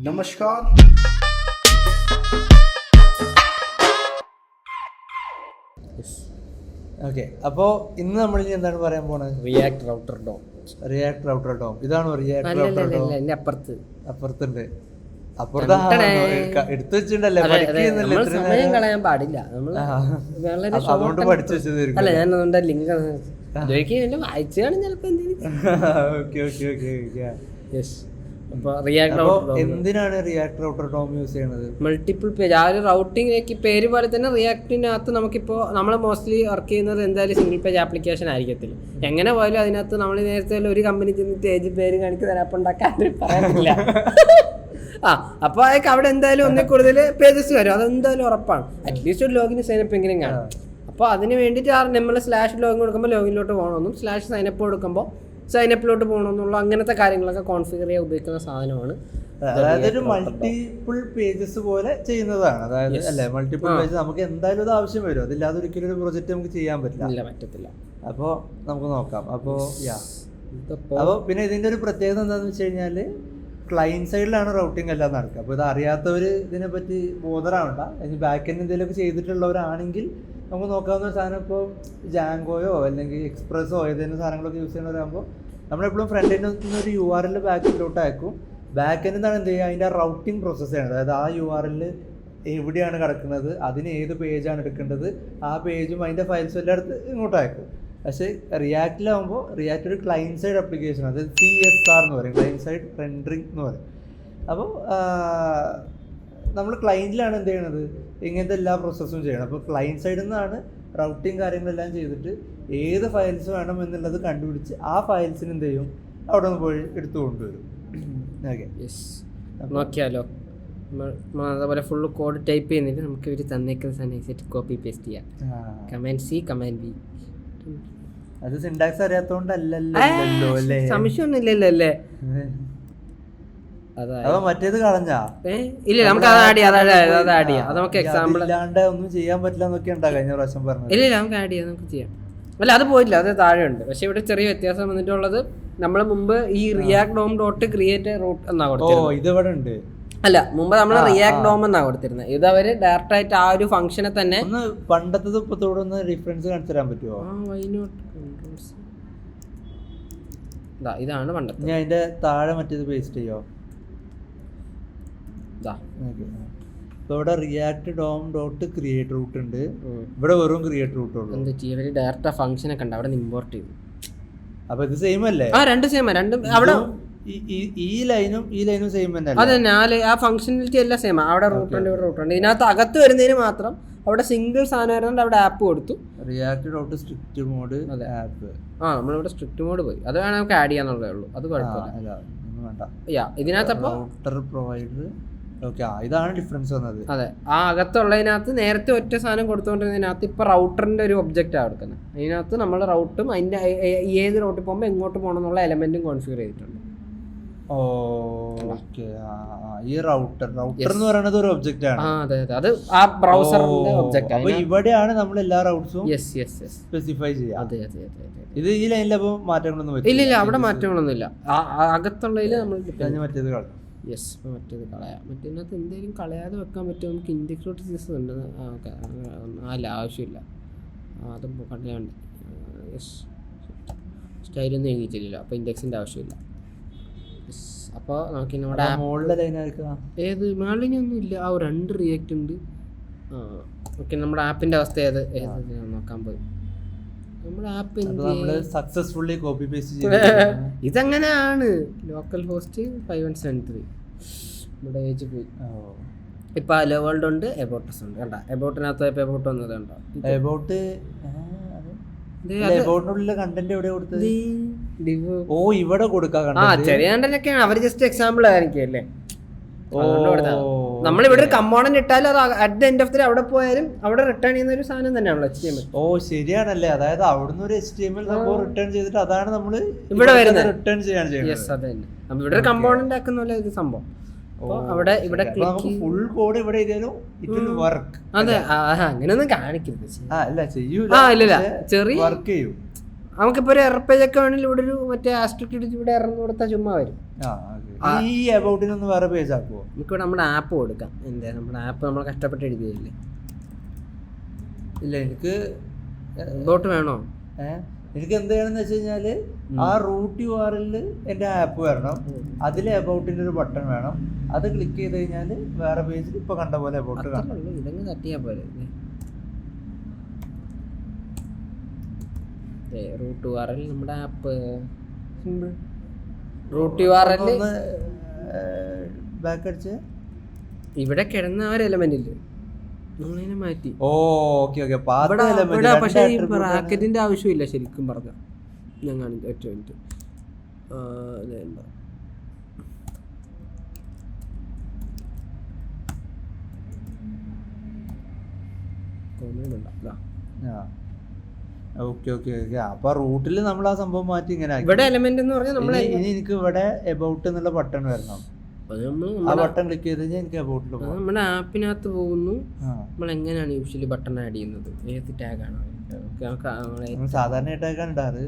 നമസ്കാർ. Okay, അപ്പോൾ ഇന്ന് നമ്മൾ എന്താണ് പറയാൻ പോണത്? React Router DOM. React Router DOM. ഇതാണോ റിയാക്ട് റൗട്ടർ ഡോം? അപ്പുറത്തുണ്ട്. അപ്പുറത്ത് എടുത്തു വെച്ചിട്ടുണ്ടല്ലേ? സമയം കളയാൻ പാടില്ല. അതുകൊണ്ട് പഠിച്ചു വെച്ചത്. അല്ല, ഞാൻ അതുകൊണ്ട് ലിങ്ക് വായിച്ചാണ് ചിലപ്പോ എന്തിനാണ് റിയാക്ട് റൗട്ടർ ഡോം യൂസ് ചെയ്യുന്നത്? Multiple page. ആ ഒരു റൗട്ടിങ്ങിലേക്ക് പേര് പോലെ തന്നെ റിയാക്ടിനകത്ത് നമുക്കിപ്പോൾ നമ്മൾ മോസ്റ്റ്ലി വർക്ക് ചെയ്യുന്നത് എന്തായാലും സിംഗിൾ പേജ് ആപ്ലിക്കേഷൻ ആയിരിക്കത്തില്ല. എങ്ങനെ പോയാലും അതിനകത്ത് നമ്മൾ നേരത്തെ ഒരു കമ്പനി ചെന്ന് പേര് കാണിക്കുന്ന ആപ്പ് ഉണ്ടാക്കാൻ പറയാനില്ല. അപ്പോൾ അതൊക്കെ അവിടെ എന്തായാലും ഒന്നിൽ കൂടുതൽ പേജസ് വരും, അതെന്തായാലും ഉറപ്പാണ്. അറ്റ്ലീസ്റ്റ് ഒരു ലോഗിൻ സൈനപ്പ് എങ്കിലും കാണും. അപ്പോൾ അതിന് വേണ്ടിയിട്ട് നമ്മൾ /ലോഗിൻ കൊടുക്കുമ്പോൾ ലോഗിനിലോട്ട് പോകണമെന്നും /സൈനപ്പ് കൊടുക്കുമ്പോൾ സൈനപ്പിലോട്ട് പോകണമെന്നുള്ള അങ്ങനത്തെ കാര്യങ്ങളൊക്കെ കോൺഫിഗർ ചെയ്യാൻ ഉപയോഗിക്കുന്ന സാധനമാണ്. അതായത് ഒരു മൾട്ടിപ്പിൾ പേജസ് പോലെ ചെയ്യുന്നതാണ്. അതായത് അല്ലെ, മൾട്ടിപ്പിൾ പേജ് നമുക്ക് എന്തായാലും അത് ആവശ്യം വരും. അതില്ലാതെ ഒരിക്കലും ഒരു പ്രൊജക്റ്റ് നമുക്ക് ചെയ്യാൻ പറ്റത്തില്ല. അപ്പോൾ നമുക്ക് നോക്കാം. അപ്പോൾ പിന്നെ ഇതിന്റെ ഒരു പ്രത്യേകത എന്താണെന്ന് വെച്ച് കഴിഞ്ഞാൽ ക്ലയന്റ് സൈഡിലാണ് റൗട്ടിംഗ് എല്ലാം നടക്കുക. അപ്പോൾ ഇത് അറിയാത്തവർ ഇതിനെപ്പറ്റി ബോധറാവണ്ട. ഇനി ബാക്ക് എൻഡ് എന്തെങ്കിലുമൊക്കെ ചെയ്തിട്ടുള്ളവരാണെങ്കിൽ നമുക്ക് നോക്കാവുന്ന ഒരു സാധനം. ഇപ്പോൾ ജാങ്കോയോ അല്ലെങ്കിൽ എക്സ്പ്രസ്സോ ഏതെങ്കിലും സാധനങ്ങളൊക്കെ യൂസ് ചെയ്യുന്നവരാകുമ്പോൾ നമ്മളെപ്പോഴും ഫ്രണ്ട് എൻഡിൽ നിന്നൊരു URL ബാക്കിലോട്ട് അയക്കും. ബാക്ക് എൻഡിൽ നിന്നാണ് എന്ത് ചെയ്യുക, അതിൻ്റെ റൗട്ടിംഗ് പ്രോസസ്സ് ചെയ്യണത്. അതായത് ആ URL എവിടെയാണ് കിടക്കുന്നത്, അതിന് ഏത് പേജാണ് എടുക്കേണ്ടത്, ആ പേജും അതിൻ്റെ ഫയൽസും എല്ലാം എടുത്ത് ഇങ്ങോട്ട് അയക്കും. പക്ഷേ റിയാക്റ്റിലാകുമ്പോൾ റിയാക്റ്റ് ഒരു ക്ലയൻറ്റ് സൈഡ് ആപ്ലിക്കേഷൻ, അത് CSR എന്ന് പറയും, ക്ലയൻറ്റ് സൈഡ് റെൻഡറിങ് എന്ന് പറയും. അപ്പോൾ നമ്മൾ ക്ലയൻറ്റിലാണ് എന്ത് ചെയ്യണത്, ഇങ്ങനത്തെ എല്ലാ പ്രോസസ്സും ചെയ്യണം. അപ്പോൾ ക്ലയൻറ്റ് സൈഡിൽ നിന്നാണ് റൗട്ടിങ് കാര്യങ്ങളെല്ലാം ചെയ്തിട്ട് ഏത് ഫയൽസ് വേണം എന്നുള്ളത് കണ്ടുപിടിച്ച് ആ ഫയൽസിന് എന്ത് ചെയ്യും, അവിടെ നിന്ന് പോയി എടുത്തു കൊണ്ടുവരും. ഓക്കെ, നോക്കിയാലോ. അതേപോലെ ഫുള്ള് കോഡ് ടൈപ്പ് ചെയ്യുന്നില്ല, നമുക്ക് ഇവർ തന്നേക്കുന്ന സാധനം കോപ്പി പേസ്റ്റ് ചെയ്യാം. Command C command V. അത് സിൻടാക്സ് അറിയാത്തോണ്ടല്ലോ അല്ലേ? സംശയമൊന്നുമില്ലല്ലോ അല്ലേ? മറ്റേത് കളഞ്ഞാ ഇല്ല, നമുക്ക് അത് ആഡ് ചെയ്യാം. അത് നമുക്ക് എക്സാമ്പിൾ ഇല്ലാണ്ട് ഒന്നും ചെയ്യാൻ പറ്റില്ല എന്നൊക്കെ ഉണ്ടാ കഴിഞ്ഞ പ്രാവശ്യം പറഞ്ഞത്. ഇല്ല, നമുക്ക് ആഡ് ചെയ്യാം, നമുക്ക് ചെയ്യാം. അല്ല, അത് പോയില്ല, അത് താഴെ ഉണ്ട്. പക്ഷെ ഇവിടെ ചെറിയ വ്യത്യാസം വന്നിട്ടുള്ളത്, നമ്മൾ മുമ്പ് ഈ React DOM dot create root എന്നാ കൊടുത്തിരുന്നത്. ഇത് ഇവിടെ ഉണ്ട്. അല്ല, മുമ്പ് നമ്മൾ റിയാക്ട് ഡോം എന്നാ കൊടുത്തിരുന്നത്. ഇത് അവര് ഡയറക്റ്റ് ആയിട്ട് ആ ഒരു ഫംഗ്ഷനെ തന്നെ പണ്ടത്തത് ഇപ്പത്തോടൊന്ന് ഡിഫറൻസ് കാണിച്ചു തരാൻ പറ്റുമോ? ഇതാണ് പണ്ടത്തെ. ഞാൻ അതിന്റെ താഴെ മറ്റേത് പേസ്റ്റ് ചെയ്യോ? ഇവിടെ React DOM dot create root ഉണ്ട്. ഇവിടെ വെറും ക്രിയേറ്റ് റൂട്ട് ഉള്ളൂ. ഇവര് ഡയറക്റ്റ് ഫംഗ്ഷൻ ഒക്കെ ഉണ്ട്, അവിടെ ഇമ്പോർട്ട് ചെയ്തു. അപ്പൊ ഇത് സെയിം അല്ലേ? രണ്ട് സെയിം. രണ്ടും അവിടെ ഈ ലൈനും സെയിം തന്നെ. അതെ, ആ ഫംഗ്ഷനാലിറ്റി എല്ലാം സെയിം. അവിടെ റൂട്ട് ഉണ്ട്, ഇവിടെ റൂട്ട് ഉണ്ട്. ഇതിനകത്ത് അകത്ത് വരുന്നതിന് മാത്രം അവിടെ സിംഗിൾ സാധനം വരുന്നുണ്ട്, അവിടെ ആപ്പ് കൊടുത്തു. React dot strict mode app. നമ്മളിവിടെ സ്ട്രിക്റ്റ് മോഡ് പോയി. അത് വേണം നമുക്ക് ആഡ് ചെയ്യാന്നുള്ളതേ ഉള്ളൂ, അത് കുഴപ്പമില്ല. ഇതിനകത്ത് അപ്പോൾ റൂട്ടർ പ്രൊവൈഡർ. ഓക്കെ, ഇതാണ് ഡിഫറൻസ് വന്നത്. അതെ, ആ അകത്തുള്ളതിനകത്ത് നേരത്തെ ഒറ്റ സാധനം കൊടുത്തുകൊണ്ടിരുന്നതിനകത്ത് ഇപ്പൊ റൗട്ടറിന്റെ ഒരു ഒബ്ജക്റ്റാണ് കൊടുക്കുന്നത്. അതിനകത്ത് നമ്മൾ റൗട്ടും അതിന്റെ ഏത് റൗട്ടിൽ പോകുമ്പോൾ എങ്ങോട്ട് പോകണം എന്നുള്ള എലമെന്റും കോൺഫിഗർ ചെയ്തിട്ടുണ്ട്. ഈ റൗട്ടർ എന്ന് പറയുന്നത് ഒരു ഒബ്ജക്റ്റ് ആണ്. അതെ, അത് ആ ബ്രൗസറിന്റെ ഒബ്ജക്റ്റ് ആണ്. ഇവിടെയാണ് നമ്മൾ എല്ലാ റൗട്ട്സും സ്പെസിഫൈ ചെയ്യുക. അതെ. ഇത് ഈ ലൈനിൽ അപ്പോൾ മാറ്റങ്ങളൊന്നും ഇല്ല, അവിടെ മാറ്റങ്ങളൊന്നും ഇല്ല. അകത്തുള്ളതിൽ നമ്മൾ മറ്റേത് കളയാം. മറ്റേത് കളയാം. മറ്റേതിനകത്ത് എന്തെങ്കിലും കളയാതെ വെക്കാൻ പറ്റും. നമുക്ക് ഇൻഡിക്സോട്ട് സിസ്റ്റം ഉണ്ട്. അല്ല, ആവശ്യമില്ല, അതും കളയാണ്ട്. സ്റ്റൈലൊന്നും എഴുതിയിട്ടില്ല, അപ്പോൾ ഇൻഡെക്സിൻ്റെ ആവശ്യമില്ല. അപ്പോൾ നമുക്ക് നമ്മുടെ മുകളിലെ ലൈനായിരിക്കും. ഏത് മേളിനൊന്നും ഇല്ല, ആ 2 റിയാക്ട് ഉണ്ട്. ഓക്കെ, നമ്മുടെ ആപ്പിൻ്റെ അവസ്ഥ ഏത് നോക്കാൻ പോയി. നമ്മുടെ ആപ്പ് സക്സസ്ഫുള്ളി കോപ്പി പേസ്റ്റ് ഇതങ്ങനെയാണ്. ലോക്കൽ ഹോസ്റ്റ് 5173 നമ്മുടെ ഏജ് പോയി. ഇപ്പം ഹലോ വേൾഡ് ഉണ്ട്, എബോട്ടസ് ഉണ്ട്. കണ്ട, എബോട്ടിനകത്ത് എബോട്ട് വന്നത് കണ്ടോ? കണ്ടന്റ് എവിടെ കൊടുത്തത്? ഇവിടെ കൊടുക്കാം. ചെറിയ കണ്ടന്റൊക്കെയാണ് അവർ ജസ്റ്റ് എക്സാമ്പിൾ ആയിരിക്കല്ലേ. നമ്മളിവിടെ ഒരു കമ്പോണന്റ് ഇട്ടാലും അത് at the end of the അവിടെ പോയാലും അവിടെ റിട്ടേൺ ചെയ്യുന്ന ഒരു സാധനം തന്നെയാണല്ലോ HTML. ശരിയാണല്ലേ. അതായത് അവിടുന്ന് ഒരു HTML സംഭവം റിട്ടേൺ ചെയ്തിട്ട് അതാണ് നമ്മൾ ഇവിടെ വരുന്നത്, റിട്ടേൺ ചെയ്യാൻ ചെയ്യുന്നത്. യെസ്, അത് തന്നെ. നമ്മൾ ഇവിടെ ഒരു കമ്പോണന്റ് ആക്കുന്ന ഇത് സംഭവം. അവിടെ ഇവിടെ ഫുൾ കോഡ് ഇവിടെ എഴുതിയാലും ഇറ്റ് വിൽ വർക്ക്. അതെ, അങ്ങനെയൊന്നും കാണിക്കരുത്. ചെയ്യൂല, ഇല്ല, ചെറിയ വർക്ക് ചെയ്യും. നമുക്കിപ്പോൾ ഒരു എറപ്പേജൊക്കെ വേണമെങ്കിൽ ഇവിടെ ഒരു മറ്റേ ആസ്ട്രിക്ട് ഇടിച്ച് ഇവിടെ ഇറങ്ങി കൊടുത്താൽ ചുമ്മാ വരും. ഈ അബൌട്ടിനൊന്ന് വേറെ പേജ് ആക്കുമോ? നമുക്കിവിടെ നമ്മുടെ ആപ്പ് കൊടുക്കാം. എന്താ നമ്മുടെ ആപ്പ് നമ്മൾ കഷ്ടപ്പെട്ട് എഴുതിയില്ലേ? ഇല്ല, എനിക്ക് എബൌട്ട് വേണോ? എനിക്ക് എന്ത് ചെയ്യണമെന്ന് വെച്ച് കഴിഞ്ഞാല് ആ റൂട്ട് URL എൻ്റെ ആപ്പ് വരണം, അതിൽ എബൌട്ടിൻ്റെ ഒരു ബട്ടൺ വേണം, അത് ക്ലിക്ക് ചെയ്ത് കഴിഞ്ഞാൽ വേറെ പേജിൽ ഇപ്പൊ കണ്ട പോലെ എബൌട്ട് കാണാം. ഇതങ്ങ് തട്ടിയാ പോലെ. റൂട്ട് URL നമ്മുടെ app simple. Root URL back അടിച്ച് ഇവിടെ കിടന്ന ആ ഒരു എലമെന്റ് ഇല്ലേ നമ്മളതിനെ മാറ്റി. പക്ഷേ ഈ ബ്രാക്കറ്റിന്റെ ആവശ്യമില്ല ശരിക്കും പറഞ്ഞ. ഞാൻ കാണിക്കാം ഒറ്റ മിനിറ്റ്. അപ്പൊ റൂട്ടിൽ നമ്മൾ ആ സംഭവം മാറ്റി ഇങ്ങനെ ഇവിടെ എലമെന്റ് എന്ന് പറഞ്ഞാൽ നമ്മൾ ഇനി എനിക്ക് ഇവിടെ എബൌട്ട് എന്നുള്ള ബട്ടൺ വരണം. ആ ബട്ടൺ ക്ലിക്ക് ചെയ്ത് കഴിഞ്ഞാൽ എനിക്ക് എബൌട്ടിൽ പോകും. നമ്മുടെ ആപ്പിനകത്ത് പോകുന്നു. നമ്മൾ എങ്ങനെയാണ് യൂഷ്വലി ബട്ടൺ ആഡ് ചെയ്യുന്നത്? ഏത് ടാഗാണ് സാധാരണ ടാഗാണ് ഇടാറ്.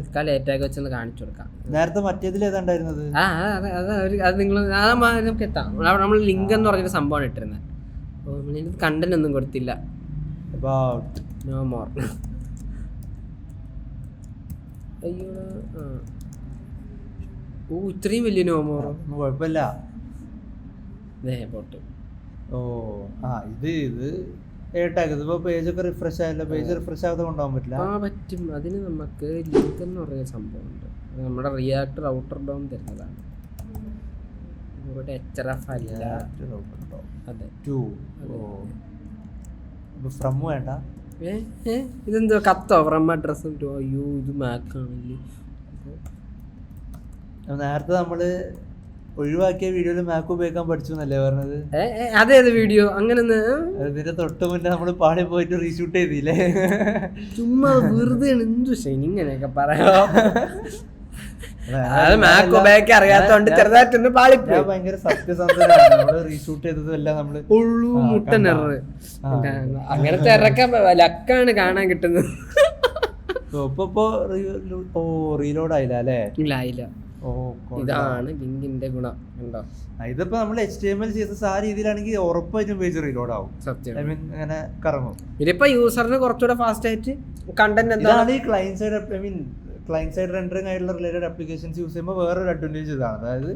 ടാഗ് വെച്ചൊന്ന് കാണിച്ചു കൊടുക്കാം. നേരത്തെ മറ്റേതിൽ ഏതാണ്ടായിരുന്നത്? അത് നിങ്ങൾ നമുക്ക് എത്താം. നമ്മൾ ലിങ്ക് എന്ന് പറഞ്ഞൊരു സംഭവമാണ് ഇട്ടിരുന്നത്. കണ്ടന്റ് ഒന്നും കൊടുത്തില്ല. No more. അയ്യോ, ഇത്രയും വലിയ നോ മോർ കുഴപ്പമില്ല. ഇതിപ്പോ പേജൊക്കെ റിഫ്രഷ് ആയല്ലോ. പേജ് റിഫ്രഷ് ആവാതെ കൊണ്ടുപോകാൻ പറ്റില്ല. പറ്റും. അതിന് നമുക്ക് ലിങ്ക് എന്ന് പറഞ്ഞ സംഭവം ഉണ്ട്. നമ്മുടെ റിയാക്ട് റൗട്ടർ ഡോം തരുന്നതാണ്. ഇവിടെ HRF അല്ല. അതെ. ഫ്രം വേണ്ട. ഇതെന്തോ കത്തോ ഫ്രം അഡ്രസ്? അയ്യോ, ഇത് മാക്കാണല്ലേ. നേരത്തെ നമ്മള് ഒഴിവാക്കിയ വീഡിയോയിൽ മാക്ക് ഉപയോഗിക്കാൻ പഠിച്ചു എന്നല്ലേ പറഞ്ഞത്? അതേത് വീഡിയോ? അങ്ങനെ ഇതിന്റെ തൊട്ട് മുന്നേ നമ്മള് പാടി പോയിട്ട് റീഷൂട്ട് ചെയ്തില്ലേ? ചുമ്മാ വെറുതെ എന്തു ഇങ്ങനെയൊക്കെ പറയാ. മാക്ക് ഉപയോഗിക്കാൻ അറിയാത്തോണ്ട് ചെറുതായിട്ടൊന്ന് പാളിപ്പോയി. ഭയങ്കര സത്യസന്ധനാണ്. നമ്മള് റീഷൂട്ട് ചെയ്തതും എല്ലാം നമ്മള് മുട്ടൻ എറർ. അങ്ങനത്തെ ഇറക്കാൻ ലക്കാണ് കാണാൻ കിട്ടുന്നത്. ഇപ്പൊ റീലോഡ് ആയില്ല അല്ലേ? ഇല്ല ആയില്ല. ഇതാണ് ലിങ്കിന്റെ ഗുണം. ഉണ്ടോ? ഇതിപ്പോ നമ്മൾ HTML CSS ആ രീതിയിലാണെങ്കിൽ ഉറപ്പായിട്ടും പേജ് റീലോഡ് ആവും. സത്യം. ഐ മീൻ അങ്ങനെ കറങ്ങും. ഇതിപ്പോ യൂസറിന് കുറച്ചുകൂടെ ഫാസ്റ്റ് ആയിട്ട് കണ്ടന്റ് എന്താണ് ഈ client side, I mean client side rendering ആയിട്ടുള്ള റിലേറ്റഡ് ആപ്ലിക്കേഷൻസ് യൂസ് ചെയ്യുമ്പോൾ വേറൊരു അഡ്വാൻറ്റേജ് ഇതാണ്. അതായത്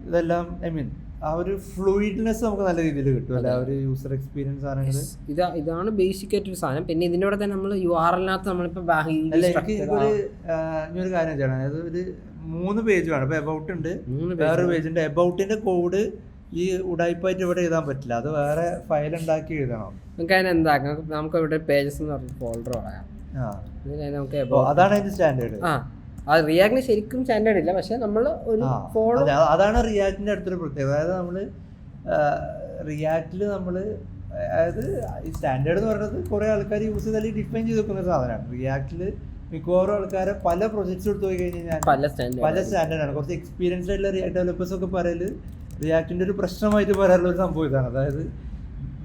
ഇതെല്ലാം ഐ മീൻ ആ ഒരു ഫ്ലൂയിഡ്നെസ് നമുക്ക് നല്ല രീതിയിൽ കിട്ടും അല്ലെ? ആ ഒരു യൂസർ എക്സ്പീരിയൻസ് ആണെങ്കിൽ ഇതാണ് ബേസിക് ആയിട്ടൊരു സാധനം. പിന്നെ ഇതിൻ്റെ കൂടെ തന്നെ നമ്മൾ URL-നകത്ത് നമ്മളിപ്പോ ഒരു കാര്യം ചെയ്യണം. അതായത് ഒരു 3 പേജ് വേണം. ഇപ്പൊ എബൌട്ട് ഉണ്ട്, വേറൊരു പേജ് ഉണ്ട്. എബൌട്ടിന്റെ കോഡ് ഈ ഉടായ്പായിട്ട് ഇവിടെ എഴുതാൻ പറ്റില്ല. അത് വേറെ ഫയൽ ഉണ്ടാക്കി എഴുതണം. നമുക്ക് അതിന് എന്താക്കാം? നമുക്ക് ഇവിടെ പേജസ് എന്ന് പറഞ്ഞ ഫോൾഡർ പറയാം. അതാണ് അതിന്റെ സ്റ്റാൻഡേർഡ്. അത് റിയാക്ടിന് ശരിക്കും സ്റ്റാൻഡേർഡ് ഇല്ല, പക്ഷെ നമ്മൾ ഒരു ഫോളോ. അതാണ് റിയാക്ടിന്റെ അടുത്തൊരു പ്രത്യേകത. അതായത് നമ്മള് റിയാക്ടില് നമ്മള് അതായത് ഈ സ്റ്റാൻഡേർഡ് എന്ന് പറയുന്നത് കുറെ ആൾക്കാർ യൂസ് ചെയ്ത് അല്ലെങ്കിൽ ഡിഫൈൻ ചെയ്ത് വെക്കുന്ന ഒരു സാധനമാണ്. റിയാക്ടില് മിക്കവാറും ആൾക്കാരെ പല പ്രൊജക്ട്സ് എടുത്ത് പോയി കഴിഞ്ഞാൽ പല സ്റ്റാൻഡേർഡാണ്. കുറച്ച് എക്സ്പീരിയൻസ്ഡ് ആയിട്ടുള്ള റിയാക്ട് ഡെവലപ്പേഴ്സ് ഒക്കെ പറയല് റിയാക്ടിന്റെ ഒരു പ്രശ്നമായിട്ട് പറയാനുള്ള ഒരു സംഭവം ഇതാണ്. അതായത്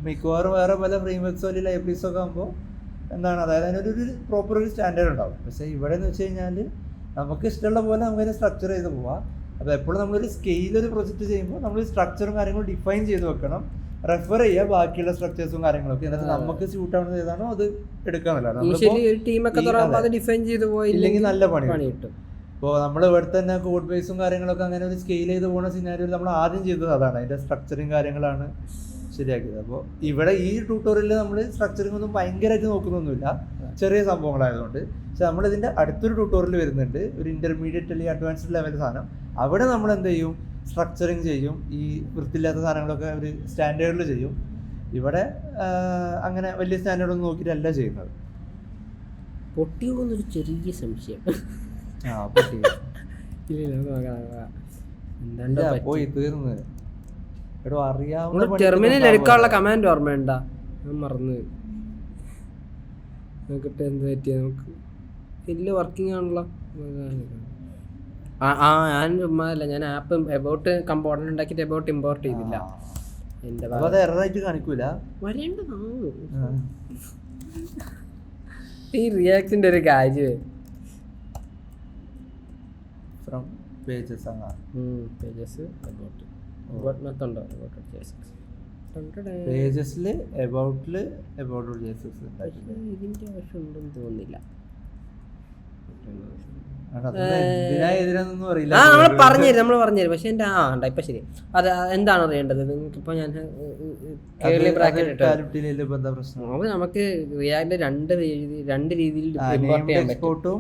മിക്കവാറും വേറെ പല ഫ്രെയിംവർക്സോ അല്ലെങ്കിൽ ലൈബ്രറീസോ ഒക്കെ ആകുമ്പോൾ എന്താണ്, അതായത് അതിനൊരു പ്രോപ്പർ ഒരു സ്റ്റാൻഡേർഡ് ഉണ്ടാവും. പക്ഷേ ഇവിടെ എന്ന് വെച്ച് കഴിഞ്ഞാൽ നമുക്ക് ഇഷ്ടമുള്ള പോലെ നമുക്കതിനെ സ്ട്രക്ചർ ചെയ്ത് പോവാം. അപ്പോൾ എപ്പോഴും നമ്മളൊരു സ്കെയിലൊരു പ്രൊജക്റ്റ് ചെയ്യുമ്പോൾ നമ്മൾ സ്ട്രക്ചറും കാര്യങ്ങളും ഡിഫൈൻ ചെയ്ത് വെക്കണം, റെഫർ ചെയ്യുക ബാക്കിയുള്ള സ്ട്രക്ചേഴ്സും കാര്യങ്ങളൊക്കെ. എന്നിട്ട് നമുക്ക് സ്യൂട്ട് ആവുന്നത് ഏതാണോ അത് എടുക്കാന്നല്ല. ഇല്ലെങ്കിൽ നല്ല പണി കിട്ടും. ഇപ്പോൾ നമ്മൾ ഇവിടെ തന്നെ കോഡ് ബേസും കാര്യങ്ങളൊക്കെ അങ്ങനെ ഒരു സ്കെയിൽ ചെയ്ത് പോകുന്ന സിനാരിയോയിൽ നമ്മൾ ആദ്യം ചെയ്തത് അതാണ്. അതിൻ്റെ സ്ട്രക്ചറിങ് കാര്യങ്ങളാണ് ശരിയാക്കിയത്. അപ്പോൾ ഇവിടെ ഈ ട്യൂട്ടോറിയലിൽ നമ്മൾ സ്ട്രക്ചറിങ് ഒന്നും ഭയങ്കരമായിട്ട് നോക്കുന്നൊന്നുമില്ല, ചെറിയ സംഭവങ്ങളായതുകൊണ്ട്. പക്ഷെ നമ്മളിതിൻ്റെ അടുത്തൊരു ട്യൂട്ടോറിയൽ വരുന്നുണ്ട്, ഒരു ഇൻ്റർമീഡിയറ്റ് അല്ലെങ്കിൽ അഡ്വാൻസ്ഡ് ലെവൽ സാധനം. അവിടെ നമ്മൾ എന്ത് ചെയ്യും, സ്ട്രക്ചറിങ് ചെയ്യും. ഈ വൃത്തിയില്ലാത്ത സാധനങ്ങളൊക്കെ ഒരു സ്റ്റാൻഡേർഡിൽ ചെയ്യും. ഇവിടെ അങ്ങനെ വലിയ സ്റ്റാൻഡേർഡൊന്നും നോക്കിയിട്ടല്ല ചെയ്യുന്നത്. പൊട്ടിയൊന്നൊരു ചെറിയ സംശയം. പോയി തീർന്ന് ടെർമിനൽ എടുക്കാനുള്ള കമാൻഡ് ഓർമ്മയുണ്ടാ? ഞാൻ മറന്നു നോക്കട്ടെ എന്ത് പറ്റിയ. നമുക്ക് വലിയ വർക്കിംഗ് ആണല്ലോ. ഞാൻ ചുമ്മാല്ല, ഞാൻ ആപ്പ് എബൌട്ട് കമ്പോണന്റ് ഉണ്ടാക്കിയിട്ട് എബൌട്ട് ഇമ്പോർട്ട് ചെയ്തില്ല. കാണിക്കൂല ഈ റിയാക്ടിന്റെ ഒരു കാര്യം ഫ്രം പേജസ് ആണ്. പേജസ് അബൌട്ട് മെത്തുണ്ടോ പേജസിൽ അബൌട്ടില് അബൌട്ട് ജേസസ് ഇതിന്റെ ആവശ്യം ഉണ്ടെന്ന് തോന്നുന്നില്ല. എന്തിനാ അറിയില്ല. നമ്മൾ പറഞ്ഞുതരും പക്ഷെ എന്റെ ഇപ്പൊ ശരി. അത് എന്താണ് അറിയേണ്ടത് നിങ്ങൾക്കിപ്പോ ഞാൻ അപ്പൊ നമുക്ക് റിയാക്ട് രണ്ട് രീതിയിൽ ഇമ്പോർട്ട് ചെയ്യാൻ പറ്റും.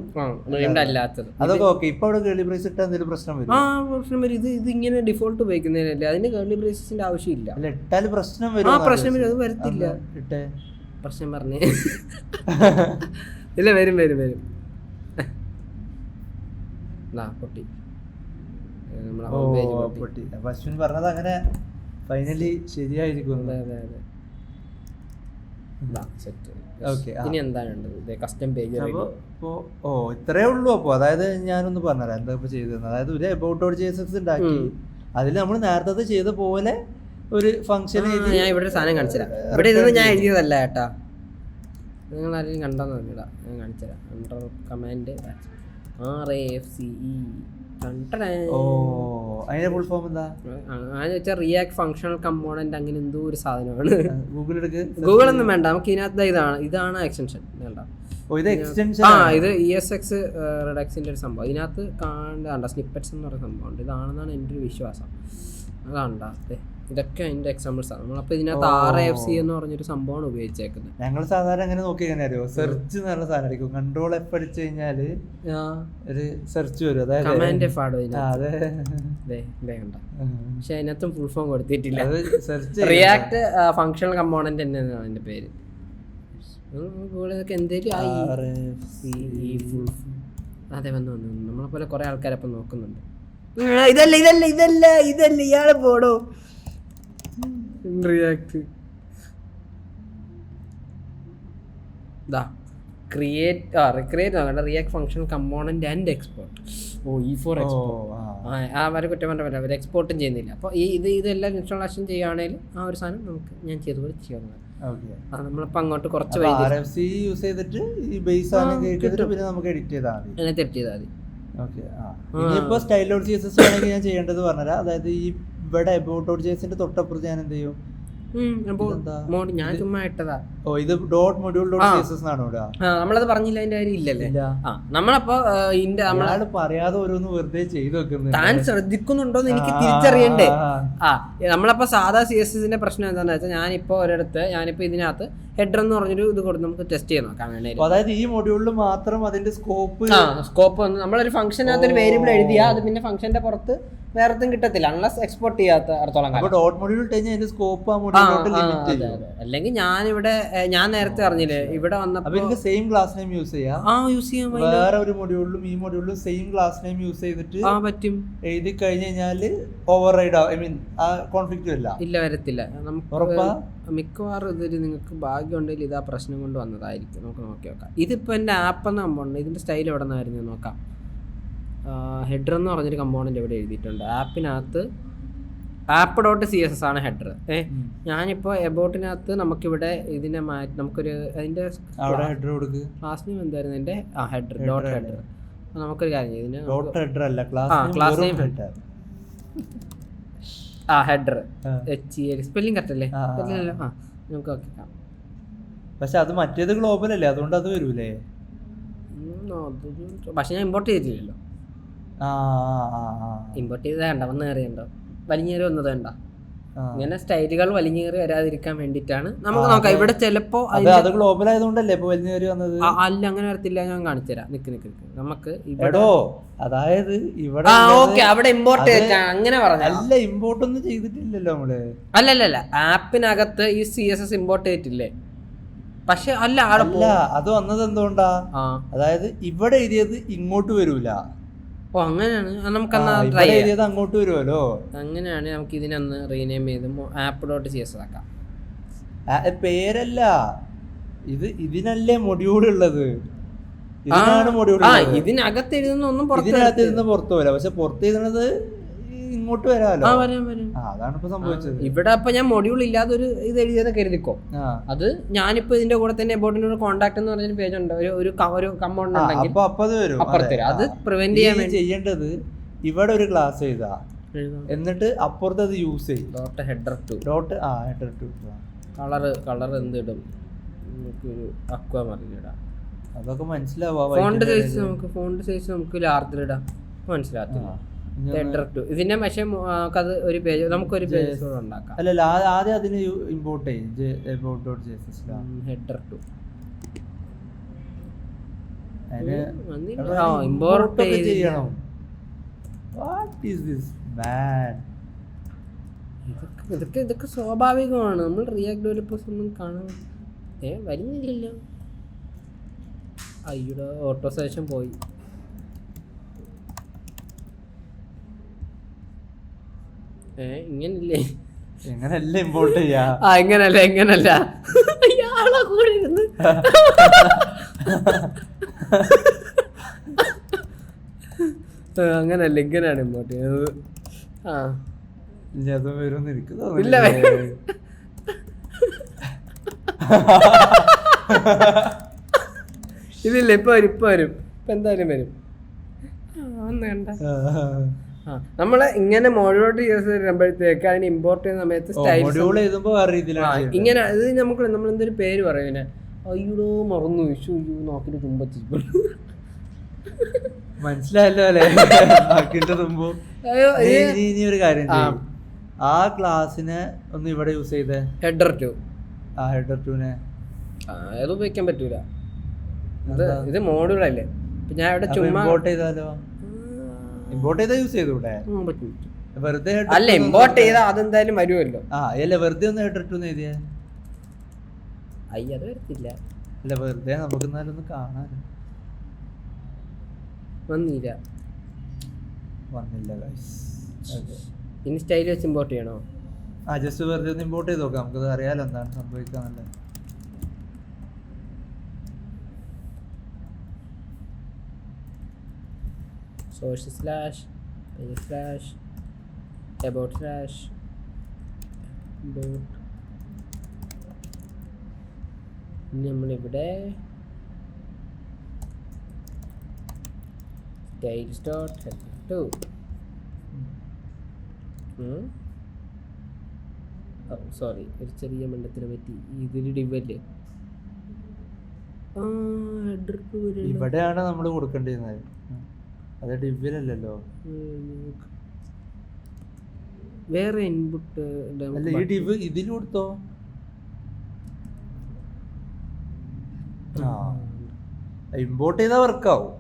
അല്ലാത്തത് പ്രശ്നം വരും. ഇത് ഇങ്ങനെ ഡിഫോൾട്ട് ഉപയോഗിക്കുന്നതിനല്ലേ, അതിന് കേർലി ബ്രേസസിന്റെ ആവശ്യമില്ല. പ്രശ്നം പ്രശ്നം വരും, അത് വരത്തില്ല. പ്രശ്നം പറഞ്ഞേ ഇല്ല, വരും പൊട്ടി. അശ്വിൻ പറഞ്ഞത് അങ്ങനെ ഫൈനലി ശരിയായിരിക്കും. ഇനി എന്താണ് കസ്റ്റം പേജ്? ഇത്രേ ഉള്ളൂ. അപ്പൊ അതായത് ഞാനൊന്ന് പറഞ്ഞുതരാം എന്താ ഇപ്പൊ ചെയ്തത്. അതായത് ഒരു അബൌട്ട് JSX ഉണ്ടാക്കി അതിൽ നമ്മൾ നേരത്തെ ചെയ്ത പോലെ ഒരു ഫംഗ്ഷൻ. ഞാൻ ഇവിടെ ഒരു സാധനം കാണിച്ചുതരാം. ഇവിടെ ഇതൊന്നും ഞാൻ എഴുതിയതല്ല കേട്ടാ, നിങ്ങൾ ആരെങ്കിലും കണ്ടോന്ന് നോക്കിടാ, ഞാൻ കാണിച്ചുതരാം. അണ്ടർ കമാൻഡ് ഫുൾ ഫോം എന്താ റിയാക്ട് ഫങ്ഷണൽ കമ്പോണന്റ് അങ്ങനെ എന്തോ ഒരു സാധനമാണ്. ഗൂഗിൾ ഒന്നും വേണ്ട, നമുക്ക് ഇതിനകത്ത് ഇതാണ് എക്സ്റ്റൻഷൻ വേണ്ട. ഇത് ESX റിഡക്സിന്റെ ഒരു സംഭവം ഇതിനകത്ത് കാണണ്ട. സ്നിപ്പറ്റ്സ് എന്ന് പറയുന്ന സംഭവം ഉണ്ട്. ഇതാണെന്നാണ് എൻ്റെ ഒരു വിശ്വാസം. അതാണ്ടാ ഇതൊക്കെ അതിന്റെ എക്സാമ്പിൾസ് ആണ്. നമ്മളപ്പോ ഇതിനകത്ത് RAFC എന്ന് പറഞ്ഞൊരു സംഭവമാണ് ഉപയോഗിച്ചേക്കുന്നത്. ഞങ്ങൾ സാധാരണ അങ്ങനെ നോക്കി അറിയോ, സെർച്ച് എന്ന് പറഞ്ഞ സാധനം അടിക്കും. കൺട്രോൾ F അടിച്ചു കഴിഞ്ഞാല് ഒരു സെർച്ച് വരും. അതായത് കമാൻഡ് F ആണ് പക്ഷെ അതിനകത്തും ഫുൾ ഫോം കൊടുത്തിട്ടില്ല. റിയാക്ട് ഫങ്ഷണൽ കമ്പോണന്റ് തന്നെയാണ് അതിന്റെ പേര്. എന്തേലും അതെ വന്നു നമ്മളെ പോലെ കുറെ ആൾക്കാരപ്പം നോക്കുന്നുണ്ട്. ഇതല്ല ഇയാള് പോടോ. React react function component and export. E4 export വരെ കുറ്റം പറഞ്ഞ അവർ എക്സ്പോർട്ടും ചെയ്യുന്നില്ല. അപ്പോൾ ഇതെല്ലാം ഇൻസ്റ്റാളേഷൻ ചെയ്യുകയാണെങ്കിൽ ആ ഒരു സാധനം നമുക്ക് ഞാൻ ചെയ്തപോലെ ചെയ്യാവുന്നതാണ്. നമ്മളിപ്പോ അങ്ങോട്ട് കുറച്ച് യൂസ് ചെയ്തിട്ട് ഈ ബേസ് പിന്നെ നമുക്ക് എഡിറ്റ് ചെയ്താൽ മതി. എഡിറ്റ് ചെയ്താൽ മതി. ഇനിയിപ്പോ സ്റ്റൈലോഡ് CSS ആണെങ്കിൽ ഞാൻ ചെയ്യേണ്ടത് പറഞ്ഞുതരാം. അതായത് ഈ ഇവിടെ അബൌട്ട് JSന്റെ തൊട്ടപ്പുറത്ത് ഞാൻ എന്ത് ചെയ്യും, ഞാൻ ചുമ്മാ ഇട്ടതാ. ഇത് ഡോട്ട് മൊഡ്യൂൾ ഡോട്ട് CSS എന്നാണ് ഇവിടെ. നമ്മളത് പറഞ്ഞില്ല, അതിന്റെ കാര്യം ഇല്ലല്ലേ. നമ്മളപ്പോ നമ്മള് പറയാതെ ഓരോന്ന് വെറുതെ ചെയ്തു വെക്കുന്നത്. താൻ ശ്രദ്ധിക്കുന്നുണ്ടോന്ന് എനിക്ക് തിരിച്ചറിയണ്ടേ. നമ്മളപ്പോ സാധാ CSSന്റെ പ്രശ്നം എന്താണെന്ന് വെച്ചാൽ ഞാനിപ്പോ ഇതിനകത്ത് ഹെഡർ എന്ന് പറഞ്ഞൊരു ഇത് കൊടുത്ത് നമുക്ക് ടെസ്റ്റ് ചെയ്ത് നോക്കാം. അതായത് ഈ മൊഡ്യൂളിൽ മാത്രം അതിന്റെ സ്കോപ്പ് നമ്മളൊരു ഫംഗ്ഷനകത്ത് ഒരു വേരിയബിൾ എഴുതിയാൽ അത് പിന്നെ ഫംഗ്ഷന്റെ പുറത്ത് വേറെ കിട്ടത്തില്ല അൺലസ് എക്സ്പോർട്ട് ചെയ്യാത്ത അടുത്തോളം അല്ലെങ്കിൽ ഞാൻ നേരത്തെ പറഞ്ഞില്ലേ ഇവിടെ വന്നപ്പോൾ സെയിം ക്ലാസ് നെയിം യൂസ് ചെയ്യാം. വേറെ ഒരു മൊഡ്യൂളിലും ഈ മൊഡ്യൂളിലും സെയിം ക്ലാസ് നെയിം യൂസ് ചെയ്തിട്ട് പറ്റും. എഴുതി കഴിഞ്ഞ് കഴിഞ്ഞാല് ഓവർ റൈഡ് കോൺഫ്ലിക്റ്റ് ഇല്ല വരത്തില്ല. നമുക്ക് മിക്കവാറും ഇതൊരു നിങ്ങൾക്ക് ഭാഗ്യം ഉണ്ടെങ്കിൽ ഇതാ പ്രശ്നം കൊണ്ട് വന്നതായിരിക്കും. നമുക്ക് നോക്കി നോക്കാം. ഇതിപ്പോ എന്റെ ആപ്പ് എന്ന് കമ്പോണ്ട് ഇതിന്റെ സ്റ്റൈൽ എവിടെ നിന്നായിരുന്നു നോക്കാം. ഹെഡർ എന്ന് പറഞ്ഞൊരു കമ്പോണന്റ് ഇവിടെ എഴുതിയിട്ടുണ്ട്. ആപ്പിനകത്ത് ആപ്പ് ഡോട്ട് CSS ആണ് ഹെഡർ. ഞാനിപ്പോൾ എബൌട്ടിനകത്ത് നമുക്കിവിടെ ഇതിനെ മാറ്റി നമുക്കൊരു അതിന്റെ ക്ലാസ് നെയിം എന്തായിരുന്നു എൻ്റെ ഹെഡർ ഡോട്ട് ഹെഡർ. നമുക്കൊരു കാര്യം ഇതിന് class name header spelling correct അല്ലേ? നമുക്ക് നോക്കാം. പക്ഷെ അത് മറ്റേത് ഗ്ലോബൽ അല്ലേ, അതുകൊണ്ട് അത് വരൂലേ. പക്ഷെ ഞാൻ ഇമ്പോർട്ട് ചെയ്തില്ലല്ലോ. ഇമ്പോർട്ട് ചെയ്ത് വേണ്ട വന്ന് കയറിയുണ്ടോ വലിഞ്ഞേറി വന്നത് വേണ്ട. ഇങ്ങനെ സ്റ്റൈലുകൾ വലിഞ്ഞേറി വരാതിരിക്കാൻ വേണ്ടിയിട്ടാണ് നമുക്ക് നോക്കാം. ഇവിടെ ചിലപ്പോ ഗ്ലോബൽ ആയതുകൊണ്ടല്ലേ വലിഞ്ഞേറി വന്നത്. അല്ല അങ്ങനെ വരത്തില്ല, ഞാൻ കാണിച്ചുതരാം. നിക്ക് നമുക്ക് അതായത് ഇവിടെ അവിടെ ഇമ്പോർട്ട് ചെയ്തിട്ടാണ് അങ്ങനെ പറഞ്ഞത്. അല്ല ഇമ്പോർട്ട് ഒന്നും ചെയ്തിട്ടില്ലല്ലോ നമ്മള്. അല്ലല്ല ആപ്പിനകത്ത് ഈ CSS ഇമ്പോർട്ട് ചെയ്തിട്ടില്ലേ? പക്ഷെ അല്ല അത് വന്നത് എന്തുകൊണ്ടാ, അതായത് ഇവിടെ എഴുതിയത് ഇങ്ങോട്ട് വരൂല. അങ്ങനെയാണ്. നമുക്ക് അങ്ങോട്ട് വരുമല്ലോ. അങ്ങനെയാണ് നമുക്ക് ഇതിനൊന്ന് റീനെയിം ചെയ്ത് ആപ്പ് ഡോട്ട് CSS ആക്കാം. പേരല്ല ഇതിനല്ലേ മൊഡ്യൂൾ ഉള്ളത്. ഇതിനകത്ത് എഴുതുന്ന ഒന്നും പുറത്തു വരാം. പക്ഷെ പുറത്ത് എഴുതുന്നത് ഇങ്ങോട്ട് വരാമല്ലോ. അതാണ് ഇപ്പൊ സംഭവിച്ചത്. ഇവിടെ അപ്പൊ ഞാൻ മൊഡ്യൂൾ ഇല്ലാതെ ഒരു ഇത് എഴുതിയത് കരുതിക്കോ. അത് ഞാനിപ്പോ ഇതിന്റെ കൂടെ തന്നെ അബൌട്ടിന്റെ കോൺടാക്ട് എന്ന് പറഞ്ഞൊരു പേജ് ഉണ്ട്, ഒരു കമ്പൗണ്ട് ഉണ്ടെങ്കിൽ അപ്പുറത്ത് അത് പ്രിവെന്റ് ചെയ്യാൻ ചെയ്യേണ്ടത് ഇവിടെ ഒരു ക്ലാസ് എഴുതാ, എന്നിട്ട് അപ്പുറത്ത് അത് യൂസ് ചെയ്യും. ഹെഡർ ടു കളർ എന്തിടും, നമുക്കൊരു അക്വാ മറിയിടാം. അതൊക്കെ മനസ്സിലാവാ. ഫോണ്ട് സൈസ് നമുക്ക് ലാർജർ ഇടാം, മനസ്സിലാകത്തില്ല. ഹെഡർ ടു ഇതിന്റെ പക്ഷേ അത് ഒരു പേജ്, നമുക്കൊരു പേജ് ഉണ്ടാക്കാം. അല്ലല്ല, ആദ്യം അതിന് ഇമ്പോർട്ട് ചെയ്യും. ഹെഡർ ടു ഇമ്പോർട്ട് ചെയ്യണം. What is this man? ഇതൊക്കെ സ്വാഭാവികമാണ്. നമ്മൾ റിയാക്ട് ഡെവലപ്പേഴ്സ് ഒന്നും കാണാൻ വരുന്നില്ലല്ലോ. അയ്യോ, ഓട്ടോ സെഷൻ പോയി. ഇങ്ങനല്ലേ? എങ്ങനല്ല ഇമ്പോർട്ട് ചെയ്യാ? എങ്ങനല്ല ഇയാളെ കൂടെ ഇരുന്ന് അങ്ങനല്ല, ഇങ്ങനെയാണ് ഇമ്പോർട്ട് ചെയ്യുന്നത്. ഇല്ല, ഇതില്ല. ഇപ്പൊ വരും എന്തായാലും വരും. നമ്മള് ഇങ്ങനെ മോഡുലോട്ട് വരുമ്പോഴത്തേക്ക് അതിന് ഇമ്പോർട്ട് ചെയ്യുന്ന സമയത്ത് ഇങ്ങനെ ഇത് നമ്മൾ എന്തൊരു പേര് പറയും ഇങ്ങനെ. അയ്യോ മറന്നു വിഷു നോക്കിട്ട് തുമ്പത്തി മനസ്സിലായല്ലോ അല്ലേ? ഒരു കാര്യം, ആ ക്ലാസ്സിനെ ഒന്ന് ഇവിടെ യൂസ് ചെയ്തേ. ഹെഡർ ടു അത് ഉപയോഗിക്കാൻ പറ്റൂല. ഇത് മോഡുലല്ലേ. ഞാൻ ഇവിടെ ചുമ്മാ ഇമ്പോർട്ട് ചെയ്താലോ? ഇമ്പോർട്ട് ചെയ്താ യൂസ് ചെയ്തൂടെ? വെറുതെ അല്ല, ഇമ്പോർട്ട് ചെയ്താൽ അതെന്തായാലും വരുമല്ലോ. അല്ല, വെറുതെ ഒന്ന് ഹെഡർ ടു എഴുതിയേ. അത് വരത്തില്ല. അല്ല, വെറുതെ നമുക്ക് എന്നാലൊന്ന് കാണാൻ. വന്നില്ല. ഇനി സ്റ്റൈൽ വെച്ച് ഇമ്പോർട്ട് ചെയ്യണോ? ജസ്റ്റ് വെറുതെ ഒന്ന് ഇമ്പോർട്ട് ചെയ്ത് നോക്കാം, നമുക്കത് അറിയാലോ എന്താണ് സംഭവിക്കാന്നല്ലേ. Source slash page slash about slash bot. നമ്മളിവിടെ styles dot header two. Sorry, ഒരു ചെറിയ മണ്ടത്തിനെ പറ്റി. ഇതിൽ ഡിവല്ലേ ഇവിടെയാണ് നമ്മൾ കൊടുക്കേണ്ടിരുന്നത്. അത് ഡിവിലല്ലോ. വേറെ ഇൻപുട്ട് ഈ ഡിവ് ഇതിൽ കൊടുത്തോ. ഇമ്പോർട്ട് ചെയ്താ വർക്ക് ആവും.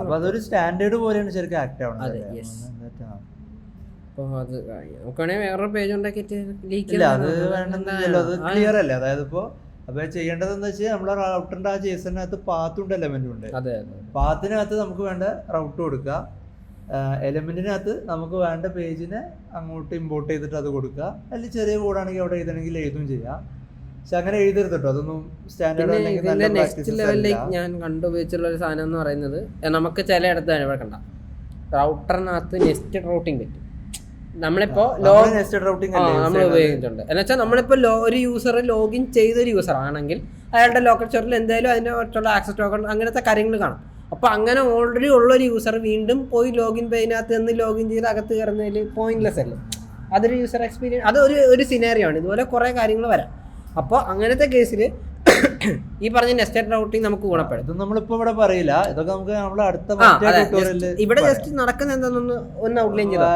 അപ്പൊ അതൊരു സ്റ്റാൻഡേർഡ് പോലെയാണ് ശരിക്കും ആക്ട് ആവണം. വേറൊരു പേജ് ഉണ്ടാക്കിട്ട് അത് വേണമെന്നില്ലല്ലോ, അത് ക്ലിയർ അല്ലേ? അതായത് ഇപ്പൊ അപ്പൊ ചെയ്യേണ്ടത് എന്താ വെച്ചാൽ നമ്മളെ റൗട്ടറിന്റെ ആ ജേസണിനകത്ത് പാത്തുണ്ട്, എലമെന്റ് ഉണ്ട്. പാത്തിനകത്ത് നമുക്ക് വേണ്ട റൗട്ട് കൊടുക്കുക, എലമെന്റിനകത്ത് നമുക്ക് വേണ്ട പേജിനെ അങ്ങോട്ട് ഇമ്പോർട്ട് ചെയ്തിട്ട് അത് കൊടുക്കുക. അല്ലെങ്കിൽ ചെറിയ കോഡാണെങ്കിൽ അവിടെ എഴുതണമെങ്കിൽ എഴുതും ചെയ്യാം. പക്ഷെ അങ്ങനെ എഴുതരുത് കേട്ടോ, അതൊന്നും സ്റ്റാൻഡേർഡ് അല്ലെങ്കിൽ. നെക്സ്റ്റ് ലെവലിലേക്ക് ഞാൻ കണ്ടുപയോഗിച്ചുള്ള ഒരു സാധനം എന്ന് പറയുന്നത്, നമുക്ക് ചിലയിടത്ത് ഇവിടെ കണ്ട റൗട്ടറിനകത്ത് നെസ്റ്റഡ് റൂട്ടിംഗ് പറ്റും. നമ്മളിപ്പോ നമ്മൾ ഉപയോഗിക്കുന്നുണ്ട് എന്ന് വെച്ചാൽ നമ്മളിപ്പോ ഒരു യൂസർ ലോഗിൻ ചെയ്തൊരു യൂസർ ആണെങ്കിൽ അയാളുടെ ലോക്കൽ സ്റ്റോറിൽ എന്തായാലും അതിനുള്ള ആക്സസ് ടോക്കൺ അങ്ങനത്തെ കാര്യങ്ങൾ കാണും. അപ്പൊ അങ്ങനെ ഓൾറെഡി ഉള്ളൊരു യൂസർ വീണ്ടും പോയി ലോഗിൻ പേജിനകത്ത് നിന്ന് ലോഗിൻ ചെയ്ത് അകത്ത് കയറുന്നതിൽ പോയിന്റ്ലെസ് അല്ലേ? അതൊരു യൂസർ എക്സ്പീരിയൻസ്, അത് ഒരു സിനാരിയോ ആണ്. ഇതുപോലെ കുറെ കാര്യങ്ങൾ വരാം. അപ്പോൾ അങ്ങനത്തെ കേസിൽ ഈ പറഞ്ഞ നെസ്റ്റഡ് റൗട്ടിംഗ് നമുക്ക് ഗുണപ്പെടും. ഇത് നമ്മളിപ്പോ ഇവിടെ പറയില്ല, ഇതൊക്കെ നമുക്ക് നമ്മുടെ അടുത്ത ഇവിടെ ജസ്റ്റ് നടക്കുന്ന എന്താണെന്ന് ഒന്ന് ഔട്ട്ലൈൻ ചെയ്താൽ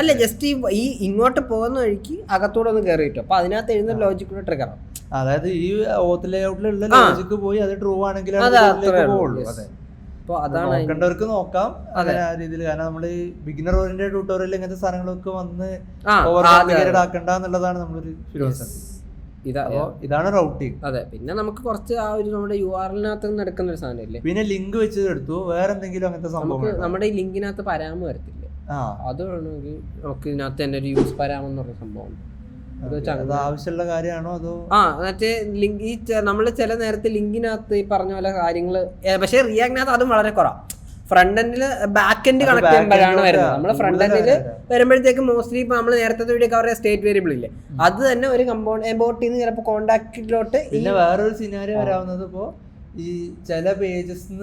അല്ല, ജസ്റ്റ് ഈ ഇങ്ങോട്ട് പോകുന്ന വഴിക്ക് അകത്തൂടെ ഒന്ന് കയറി കിട്ടും. അപ്പൊ അതിനകത്ത് എഴുതുന്ന ലോജിക് കൂടെ ട്രിഗർ ആവും. അതായത് ഈ ഓത്ത് ലേഔട്ടിലുള്ള ലോജിക്ക് പോയി അത് ട്രൂ ആണെങ്കിൽ നോക്കേണ്ടവർക്ക് നോക്കാം. അങ്ങനെ ആ രീതിയിൽ, കാരണം നമ്മൾ ഈ ബിഗിനർ ഓറിയന്റഡ് ട്യൂട്ടോറിയൽ ഇങ്ങനത്തെ സാധനങ്ങളൊക്കെ വന്ന് ഓവർ കോംപ്ലിക്കേറ്റഡ് ആക്കണ്ട എന്നുള്ളതാണ് നമ്മളൊരു ഫിലോസഫി. ഇതാണ് റൗട്ടിംഗ്. അതെ, പിന്നെ നമുക്ക് കുറച്ച് ആ ഒരു നമ്മുടെ URL-നകത്ത് നിന്ന് എടുക്കുന്ന ഒരു സാധനമില്ലേ, പിന്നെ ലിങ്ക് വെച്ച് എടുത്തു, വേറെ എന്തെങ്കിലും അങ്ങനത്തെ സംഭവം നമ്മുടെ ഈ ലിങ്കിനകത്ത് പരാമ വരത്തില്ല. അത് വേണമെങ്കിൽ നമുക്ക് ഇതിനകത്ത് തന്നെ ഒരു യൂസ് പരാമം എന്ന് പറഞ്ഞ സംഭവം ആവശ്യമുള്ള കാര്യമാണോ അതോ മറ്റേ ലിങ്ക് ഈ നമ്മള് ചില നേരത്തെ ലിങ്കിനകത്ത് ഈ പറഞ്ഞ പോലെ കാര്യങ്ങള്, പക്ഷെ റിയാക്ടിനകത്ത് അതും വളരെ കുറവാണ്. ഫ്രണ്ട് എൻഡില് ബാക്ക് എൻഡ് കണക്ട് ചെയ്യുമ്പോഴാണ് വരുന്നത്. നമ്മള് ഫ്രണ്ട് എൻഡില് വരുമ്പോഴത്തേക്ക് മോസ്റ്റ്ലി ഇപ്പൊ നമ്മള് നേരത്തെ വീഡിയോ കവർ ചെയ്ത സ്റ്റേറ്റ് വേരിയബിൾ ഇല്ലേ, അത് തന്നെ ഒരു കമ്പൗണ്ട് എബോട്ട് ചെയ്യുന്ന ചിലപ്പോൾ കോണ്ടാക്റ്റിലോട്ട്. പിന്നെ വേറൊരു സിനാരിയോ വരാവുന്നത്, ഇപ്പോ ഈ ചില പേജസ്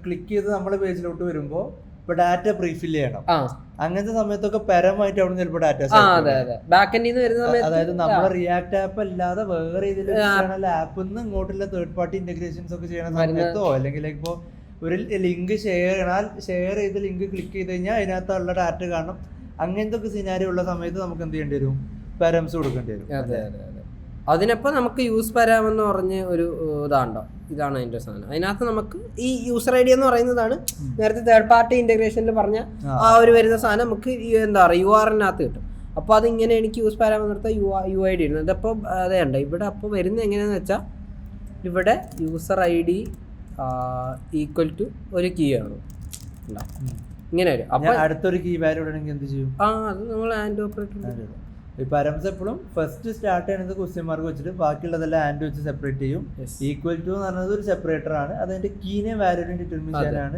ക്ലിക്ക് ചെയ്ത് നമ്മളെ പേജിലോട്ട് വരുമ്പോൾ ഇപ്പൊ ഡാറ്റ പ്രീഫിൽ ചെയ്യണം. അങ്ങനത്തെ സമയത്തൊക്കെ പരമായിട്ട് അവിടെ ചിലപ്പോൾ ഡാറ്റ അതായത് നമ്മുടെ റിയാക്ട് ആപ്പ് അല്ലാതെ വേറെ ഏതെങ്കിലും ആപ്പിൽ നിന്ന് ഇങ്ങോട്ടുള്ള തേർഡ് പാർട്ടി ഇന്റഗ്രേഷൻസ് ഒക്കെ ചെയ്യണ സമയത്തോ അല്ലെങ്കിൽ ഇപ്പോ ഒരു ലിങ്ക് ഷെയർ ചെയ്ത് ലിങ്ക് ക്ലിക്ക് ചെയ്ത് കഴിഞ്ഞാൽ അതിനകത്തുള്ള ഡാറ്റ കാണണം. അങ്ങനത്തെ ഒക്കെ സിനാരിയോ ഉള്ള സമയത്ത് നമുക്ക് എന്ത് ചെയ്യേണ്ടി വരും? പാരംസ് കൊടുക്കേണ്ടി വരും. അതിനപ്പോൾ നമുക്ക് യൂസ് പാരാം എന്ന് പറഞ്ഞ ഒരു ഇതാണ് അതിൻ്റെ സാധനം. അതിനകത്ത് നമുക്ക് ഈ യൂസർ ഐ ഡി എന്ന് പറയുന്നതാണ് നേരത്തെ തേർഡ് പാർട്ടി ഇന്റഗ്രേഷനിൽ പറഞ്ഞ ആ ഒരു വരുന്ന സാധനം നമുക്ക് എന്താ പറയുക URL-നകത്ത് കിട്ടും. അപ്പോൾ അതിങ്ങനെ എനിക്ക് യൂസ് പാരാം നിർത്താൻ UID ഇടുന്നത്. അതപ്പോൾ അതേണ്ട ഇവിടെ അപ്പോൾ വരുന്നത് എങ്ങനെയാണെന്ന് വെച്ചാൽ ഇവിടെ യൂസർ ID ഈക്വൽ ടു ഒരു കീ ആണ് ഇങ്ങനെ വരും. അപ്പോൾ അടുത്തൊരു കീ വാല്യൂ ഇടണമെങ്കിൽ എന്ത് ചെയ്യും? അത് നമ്മൾ ആൻഡ് ഓപ്പറേറ്റർ ഈ പാരംസ് എപ്പോഴും ഫസ്റ്റ് സ്റ്റാർട്ട് ചെയ്യുന്നത് ക്വസ്റ്റ്യൻ മാർക്ക് വെച്ചിട്ട് ബാക്കിയുള്ളതെല്ലാം ആൻഡ് വെച്ച് സെപ്പറേറ്റ് ചെയ്യും. ഈക്വൽ ടു എന്ന് പറയുന്നത് ഒരു സെപ്പറേറ്റർ ആണ്. അതിന്റെ കീനെ വാല്യൂനെ ഡിറ്റർമിൻ ചെയ്യാനാണ്.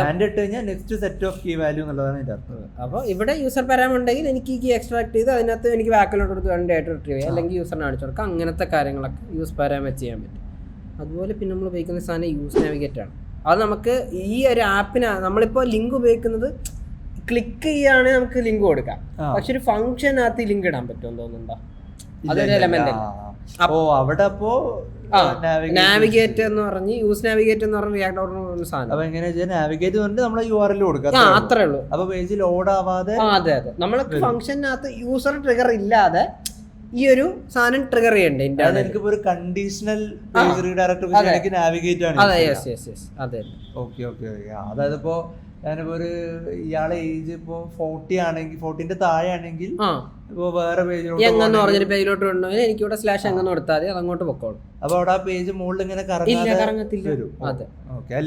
ആൻഡ് ഇട്ട് കഴിഞ്ഞാൽ next set of key value എന്നുള്ളതാണ് ഇതിന്റെ അർത്ഥം. അപ്പോൾ ഇവിടെ യൂസർ പാരാം ഉണ്ടെങ്കിൽ എനിക്ക് ഈ കീ എക്സ്ട്രാക്ട് ചെയ്ത് അതിനകത്ത് എനിക്ക് ബാക്കിലോട്ട് കൊടുത്ത് വേണ്ട ഡേറ്റ റിട്രീവ് ചെയ്യാം, അല്ലെങ്കിൽ യൂസറിനെ കാണിച്ചു കൊടുക്കാം. അങ്ങനത്തെ കാര്യങ്ങളൊക്കെ യൂസ് പാരാം വെച്ച് ചെയ്യാൻ പറ്റും. അതുപോലെ പിന്നെ നമ്മൾ ഉപയോഗിക്കുന്ന സാധനം യൂസ് നാവിഗേറ്റ് ആണ്. അത് നമുക്ക് ഈ ഒരു ആപ്പിന് നമ്മളിപ്പോൾ ലിങ്ക് ഉപയോഗിക്കുന്നത് ക്ലിക്ക് ചെയ്യുകയാണെങ്കിൽ നമുക്ക് ലിങ്ക് കൊടുക്കാം. പക്ഷെ ഒരു ഫംഗ്ഷനകത്ത് ലിങ്ക് ഇടാൻ പറ്റുമെന്ന് തോന്നുന്നുണ്ടോ? അതൊരു എലമെന്റ് അവിടെ അപ്പോ നാവിഗേറ്റ് എന്ന് പറഞ്ഞ് യൂസ് നാവിഗേറ്റ് എന്ന് പറഞ്ഞ റിയാക്ട് ഒരു സാധനം നാവിഗേറ്റ് നമ്മളെ URL കൊടുക്കാം. അത്രേ ഉള്ളൂ. അപ്പൊ പേജ് ലോഡ് ആവാതെ അതെ നമ്മൾക്ക് ഫംഗ്ഷനകത്ത് യൂസർ ട്രിഗർ ഇല്ലാതെ ഈ ഒരു സാധനം ട്രിഗർ ചെയ്യണ്ടേ? ഒരു കണ്ടീഷണൽ പേജ് റീഡയറക്ട് നാവിഗേറ്റ് ആണ്. അതെ ഓക്കെ. അതായത് ഇപ്പോ ഞാനിപ്പോ ഇയാളെ ഏജ് ഇപ്പോ 40 ആണെങ്കിൽ 40ന്റെ താഴെ ആണെങ്കിൽ ഇപ്പൊ വേറെ പേജിലോട്ട് എനിക്കിവിടെ സ്ലാഷ് എങ്ങനെ കൊടുത്താൽ മതി, അതങ്ങോട്ട് പൊക്കോളും. അപ്പൊ അവിടെ ആ പേജ് മുകളിൽ ഇങ്ങനെ കറങ്ങത്തില്ല.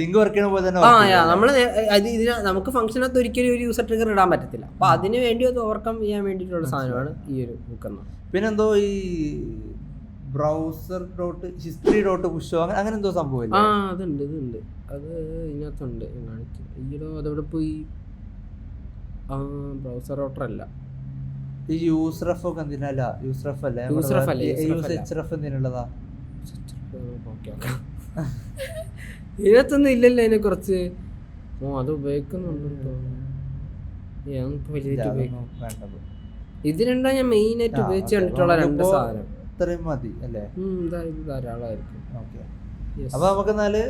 ലിങ്ക് വർക്ക് ചെയ്യുന്ന പോലെ തന്നെ നമ്മള് നമുക്ക് ഫംഗ്ഷനകത്ത് ഒരിക്കലും ഒരു യൂസർ ട്രിഗർ ഇടാൻ പറ്റത്തില്ല. അപ്പൊ അതിന് വേണ്ടി അത് ഓവർകം ചെയ്യാൻ വേണ്ടിയിട്ടുള്ള സാധനമാണ് ഈ ഒരു ബുക്ക്. പിന്നെന്തോ ഈ ബ്രൗസർ ഡോട്ട് ഹിസ്റ്ററി ഡോട്ട് പുഷോ അങ്ങനെ എന്തോ സംഭവം അതുണ്ട് അത് ഇതിനകത്തുണ്ട്. ഈയിടെ അതവിടെ പോയി ബ്രൗസർ റൗട്ടർ അല്ല ഈ യൂസ്റഫ് ഒക്കെ എന്തിനല്ല യൂസ്റഫ് അല്ലേ യൂസ്റഫ് എന്തിനുള്ളതാ? ഇതിനകത്തൊന്നും ഇല്ലല്ലോ അതിനെ കുറിച്ച്. അത് ഉപയോഗിക്കുന്നുണ്ടോ? ഇത് രണ്ടാ ഞാൻ മെയിൻ ആയിട്ട് ഉപയോഗിച്ച് കണ്ടിട്ടുള്ള രണ്ട് സാധനം. ഇത്രയും മതി അല്ലേ? ധാരാളമായിരിക്കും. അപ്പൊ നമുക്ക് എന്നാല്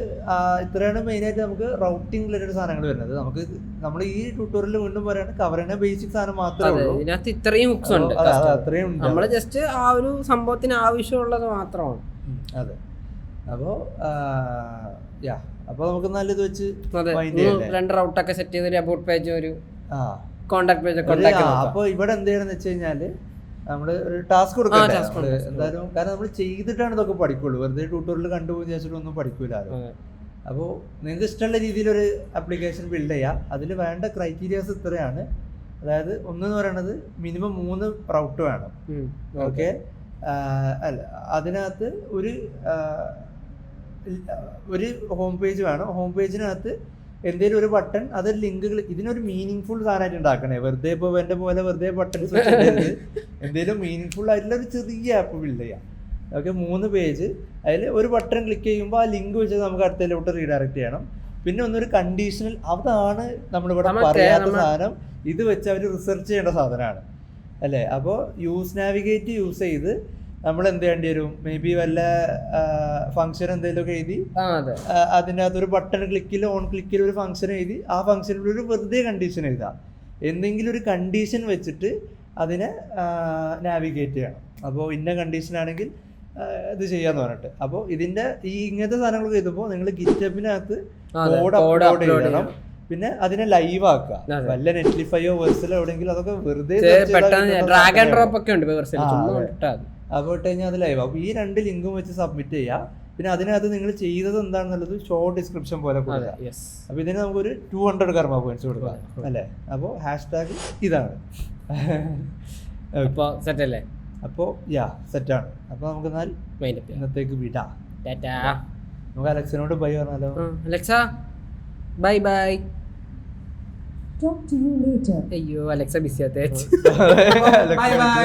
ഇത്രയാണ് മെയിൻ ആയിട്ട് നമുക്ക് റൗട്ടിംഗ് റിലേറ്റഡ് സാധനങ്ങൾ വരുന്നത്. നമുക്ക് നമ്മൾ ഈ ട്യൂട്ടോറിയലിൽ വീണ്ടും പറയാണ് കവർ ചെയ്യുന്ന ബേസിക് സാധനം മാത്രമേ ഉള്ളൂ. ഇതിനകത്ത് ഇത്രയും ഹുക്സ് ഉണ്ട്. അത്രയും നമ്മള് ജസ്റ്റ് ആ ഒരു സംഭവത്തിന് ആവശ്യമുള്ളത് മാത്രമാണ്. അതെ. അപ്പൊ നമുക്ക് നല്ല ഇത് വെച്ച് 2 റൗട്ടൊക്കെ സെറ്റ് ചെയ്ത് ഒരു അബൌട്ട് പേജ് ഒരു കോണ്ടാക്ട് പേജ് അപ്പൊ ഇവിടെ എന്ത് ചെയ്യണമെന്ന് വെച്ച് കഴിഞ്ഞാല് നമ്മള് ഒരു ടാസ്ക് കൊടുക്കണ്ടേ എന്തായാലും? കാരണം നമ്മൾ ചെയ്തിട്ടാണ് ഇതൊക്കെ പഠിക്കുള്ളൂ. വെറുതെ ട്യൂട്ടോറിയൽ കണ്ടുപോയി വിചാരിച്ചിട്ടൊന്നും പഠിക്കൂലോ. അപ്പോൾ നിങ്ങൾക്ക് ഇഷ്ടമുള്ള രീതിയിലൊരു ആപ്ലിക്കേഷൻ ബിൽഡ് ചെയ്യാം. അതിൽ വേണ്ട ക്രൈറ്റീരിയാസ് ഇത്രയാണ്. അതായത് ഒന്നെന്ന് പറയുന്നത് മിനിമം 3 റൗട്ട് വേണം. ഓക്കെ. അല്ല, അതിനകത്ത് ഒരു ഹോം പേജ് വേണം. ഹോം പേജിനകത്ത് എന്തെങ്കിലും ഒരു ബട്ടൺ, അതൊരു ലിങ്കുകൾ, ഇതിനൊരു മീനിങ് ഫുൾ സാധനമായിട്ട് ഉണ്ടാക്കണേ. വെറുതെ ഇപ്പോൾ എൻ്റെ പോലെ വെറുതെ ബട്ടൺസ് വെച്ചിട്ട് എന്തെങ്കിലും മീനിങ് ഫുൾ ആയിട്ടുള്ള ഒരു ചെറിയ ആപ്പ് ബിൽഡ് ചെയ്യാം. ഓക്കെ. 3 പേജ്, അതിൽ ഒരു ബട്ടൺ ക്ലിക്ക് ചെയ്യുമ്പോൾ ആ ലിങ്ക് വെച്ച് നമുക്ക് അടുത്തതിലോട്ട് റീഡയറക്ട് ചെയ്യണം. പിന്നെ ഒന്നൊരു കണ്ടീഷണൽ, അതാണ് നമ്മളിവിടെ പറയാത്ത സാധനം. ഇത് വെച്ച് അവർ റിസർച്ച് ചെയ്യേണ്ട സാധനമാണ് അല്ലേ? അപ്പോൾ യൂസ് നാവിഗേറ്റ് യൂസ് ചെയ്ത് നമ്മൾ എന്ത് ചെയ്യേണ്ടി വരും? മേ ബി വല്ല ഫംഗ്ഷൻ എന്തെങ്കിലുമൊക്കെ എഴുതി അതിൻ്റെ അകത്ത് ഒരു ബട്ടൺ ക്ലിക്കിൽ ഓൺ ക്ലിക്കിൽ ഒരു ഫംഗ്ഷൻ എഴുതി ആ ഫംഗ്ഷനിൽ ഒരു വെറുതെ കണ്ടീഷൻ എഴുതാം. എന്തെങ്കിലും ഒരു കണ്ടീഷൻ വെച്ചിട്ട് അതിനെ നാവിഗേറ്റ് ചെയ്യണം. അപ്പോൾ ഇന്ന കണ്ടീഷൻ ആണെങ്കിൽ ഇത് ചെയ്യാന്ന് പറഞ്ഞിട്ട്. അപ്പോൾ ഇതിന്റെ ഇങ്ങനത്തെ സാധനങ്ങളൊക്കെ എഴുതുമ്പോൾ നിങ്ങൾ ഗിറ്റബിനകത്ത് കോഡ് അപ്ലോഡ് ചെയ്യണം. പിന്നെ അതിനെ ലൈവ് ആക്കുക. വല്ല നെറ്റ്ലിഫൈയോ വെർസലോ എവിടെയെങ്കിലും അതൊക്കെ വെറുതെ അപ്പോൾ ഇട്ട് കഴിഞ്ഞാൽ അത് ലൈവ്. അപ്പോൾ ഈ 2 ലിങ്കും വെച്ച് സബ്മിറ്റ് ചെയ്യുക. പിന്നെ അതിനകത്ത് നിങ്ങൾ ചെയ്തത് എന്താണെന്നുള്ളത് ഷോർട്ട് ഡിസ്ക്രിപ്ഷൻ പോലെ കൊടുക്കുക. അപ്പോൾ ഇതിന് നമുക്കൊരു 200 കർമ്മ പോയിന്റ്സ് കൊടുക്കാം അല്ലേ? അപ്പോൾ #, ഇതാണ്. അപ്പോൾ സെറ്റ് അല്ലേ? അപ്പോൾ സെറ്റാണ്. അപ്പോൾ നമുക്ക് എന്നാൽ ഇന്നത്തേക്ക് വിടാം. നമുക്ക് അലക്സിനോട് ബൈ പറഞ്ഞാലോ? Alexa bye bye. Talk to you later. അയ്യോ, അലക്സ ബിസി ആത്തേ. Bye by.